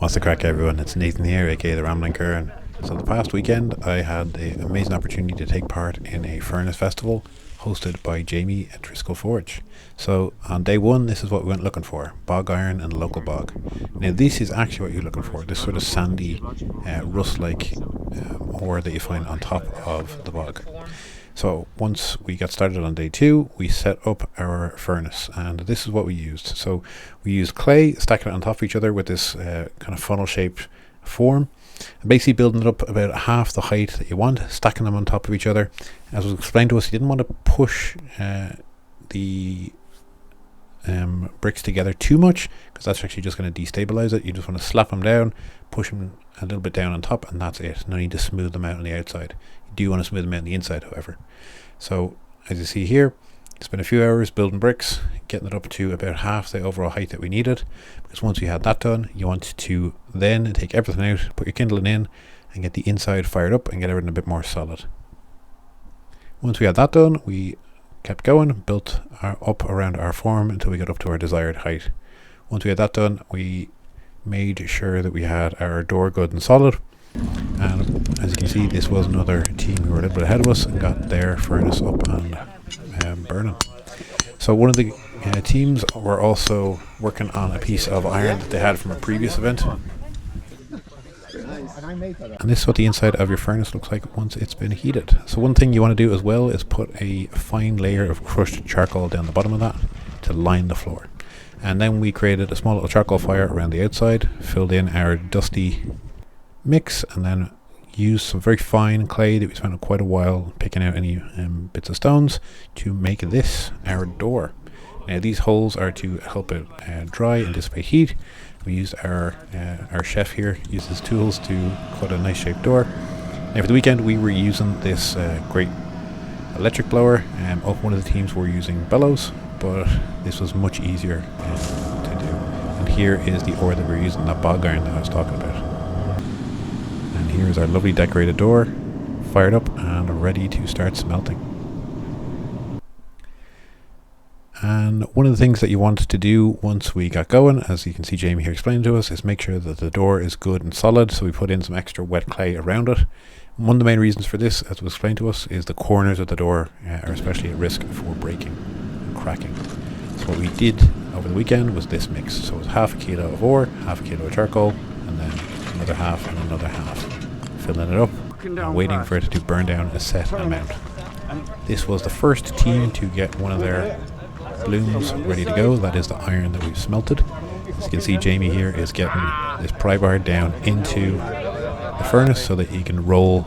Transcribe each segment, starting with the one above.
What's the crack, everyone? It's Nathan here, aka the Rambling Kern. So the past weekend I had the amazing opportunity to take part in a furnace festival hosted by Jamie at Driscoll Forge. So on day one, this is what we went looking for: bog iron and local bog. Now this is actually what you're looking for, this sort of sandy, rust-like ore that you find on top of the bog. So once we got started on day two, we set up our furnace, and this is what we used. So we used clay, stacking it on top of each other with this kind of funnel shaped form, and basically building it up about half the height that you want, stacking them on top of each other. As was explained to us, you didn't want to push the bricks together too much, because that's actually just going to destabilize it. You just want to slap them down, push them a little bit down on top, and that's it. No need to smooth them out on the outside. You do want to smooth them out on the inside, however. So as you see here, spent a few hours building bricks, getting it up to about half the overall height that we needed, because once you had that done, you want to then take everything out, put your kindling in, and get the inside fired up and get everything a bit more solid. Once we had that done, we kept going, built up around our form until we got up to our desired height. Once we had that done, we made sure that we had our door good and solid, and as you can see, this was another team who were a little bit ahead of us and got their furnace up and burning. So one of the teams were also working on a piece of iron that they had from a previous event, and this is what the inside of your furnace looks like once it's been heated. So one thing you want to do as well is put a fine layer of crushed charcoal down the bottom of that to line the floor. And then we created a small little charcoal fire around the outside, filled in our dusty mix, and then used some very fine clay that we spent quite a while picking out any bits of stones to make this our door. Now these holes are to help it dry and dissipate heat. We used our chef here used his tools to cut a nice shaped door. Now for the weekend we were using this great electric blower. Up one of the teams were using bellows, but this was much easier to do. And here is the ore that we're using, that bog iron that I was talking about. And here's our lovely decorated door, fired up and ready to start smelting. And one of the things that you want to do once we got going, as you can see Jamie here explaining to us, is make sure that the door is good and solid. So we put in some extra wet clay around it. One of the main reasons for this, as was explained to us, is the corners of the door are especially at risk for breaking and cracking. So what we did over the weekend was this mix. So it was half a kilo of ore, half a kilo of charcoal, and then another half and another half. Filling it up and waiting for it to burn down a set amount. This was the first team to get one of their blooms ready to go. That is the iron that we've smelted. As you can see, Jamie here is getting this pry bar down into the furnace so that you can roll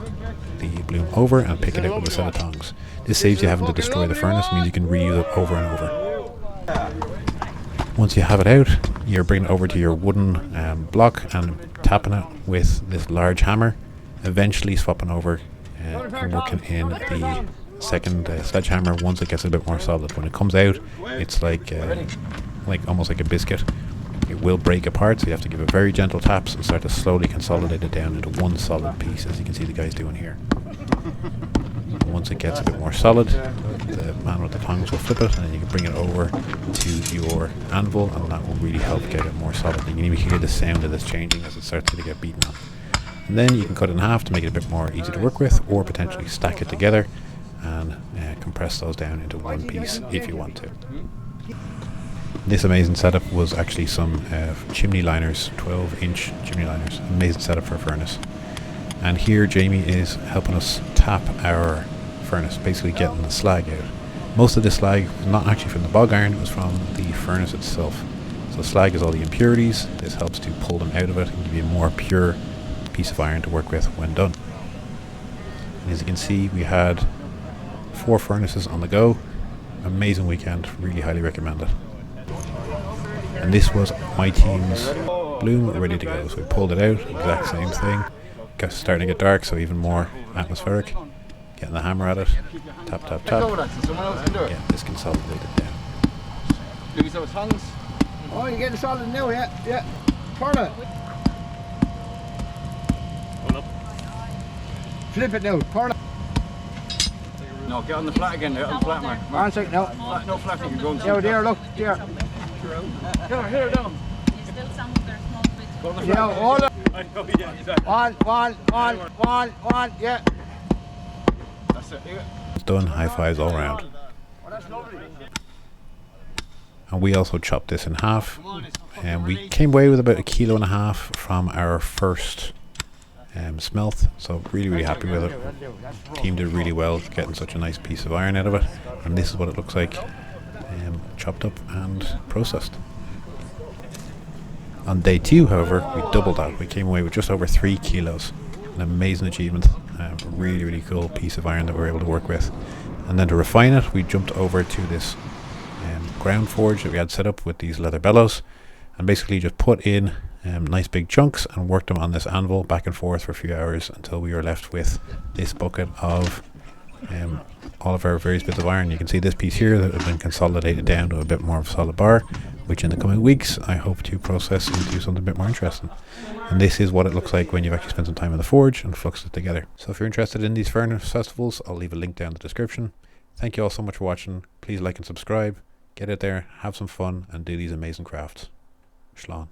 the bloom over and pick it out with a set of tongs. This saves you having to destroy the furnace, means you can reuse it over and over. Once you have it out, you're bringing it over to your wooden block and tapping it with this large hammer, eventually swapping over and working in the second sledgehammer once it gets a bit more solid. When it comes out, it's like almost like a biscuit. It will break apart, so you have to give it very gentle taps and start to slowly consolidate it down into one solid piece, as you can see the guys doing here. And once it gets a bit more solid, the man with the tongs will flip it, and then you can bring it over to your anvil, and that will really help get it more solid. You can even hear the sound of this changing as it starts to get beaten on. And then you can cut it in half to make it a bit more easy to work with, or potentially stack it together and compress those down into one piece if you want to. This amazing setup was actually some chimney liners, 12-inch chimney liners. Amazing setup for a furnace. And here Jamie is helping us tap our furnace, basically getting the slag out. Most of this slag was not actually from the bog iron, it was from the furnace itself. So slag is all the impurities. This helps to pull them out of it and give you a more pure piece of iron to work with when done. And as you can see, we had 4 furnaces on the go. Amazing weekend, really highly recommend it. And this was my team's bloom ready to go. So we pulled it out, exact same thing. Starting to get dark, so even more atmospheric. Getting the hammer at it, tap tap tap. Get this consolidated down. Oh, you're getting solid now, yeah. Turn it. Hold up. Flip it now, turn it. No, get on the flat again, get on the flat, Mark. One second, no. Flat, no flat, you can go and There, look, there. Here, down. Yeah, hold it. I know, yeah, exactly. One, yeah. That's it. It's done. High fives all around. Oh, that's lovely. And we also chopped this in half, and we came away with about 1.5 kilos from our first smelt, so really happy with it. Team did really well getting such a nice piece of iron out of it, and this is what it looks like chopped up and processed. On day 2, however, we doubled that. We came away with just over 3 kilos. An amazing achievement. A really cool piece of iron that we were able to work with. And then to refine it, we jumped over to this ground forge that we had set up with these leather bellows, and basically just put in nice big chunks and worked them on this anvil back and forth for a few hours until we were left with this bucket of all of our various bits of iron. You can see this piece here that has been consolidated down to a bit more of a solid bar, which in the coming weeks I hope to process into something a bit more interesting. And this is what it looks like when you've actually spent some time in the forge and fluxed it together. So if you're interested in these furnace festivals, I'll leave a link down in the description. Thank you all so much for watching. Please like and subscribe. Get out there, have some fun, and do these amazing crafts. Shlán.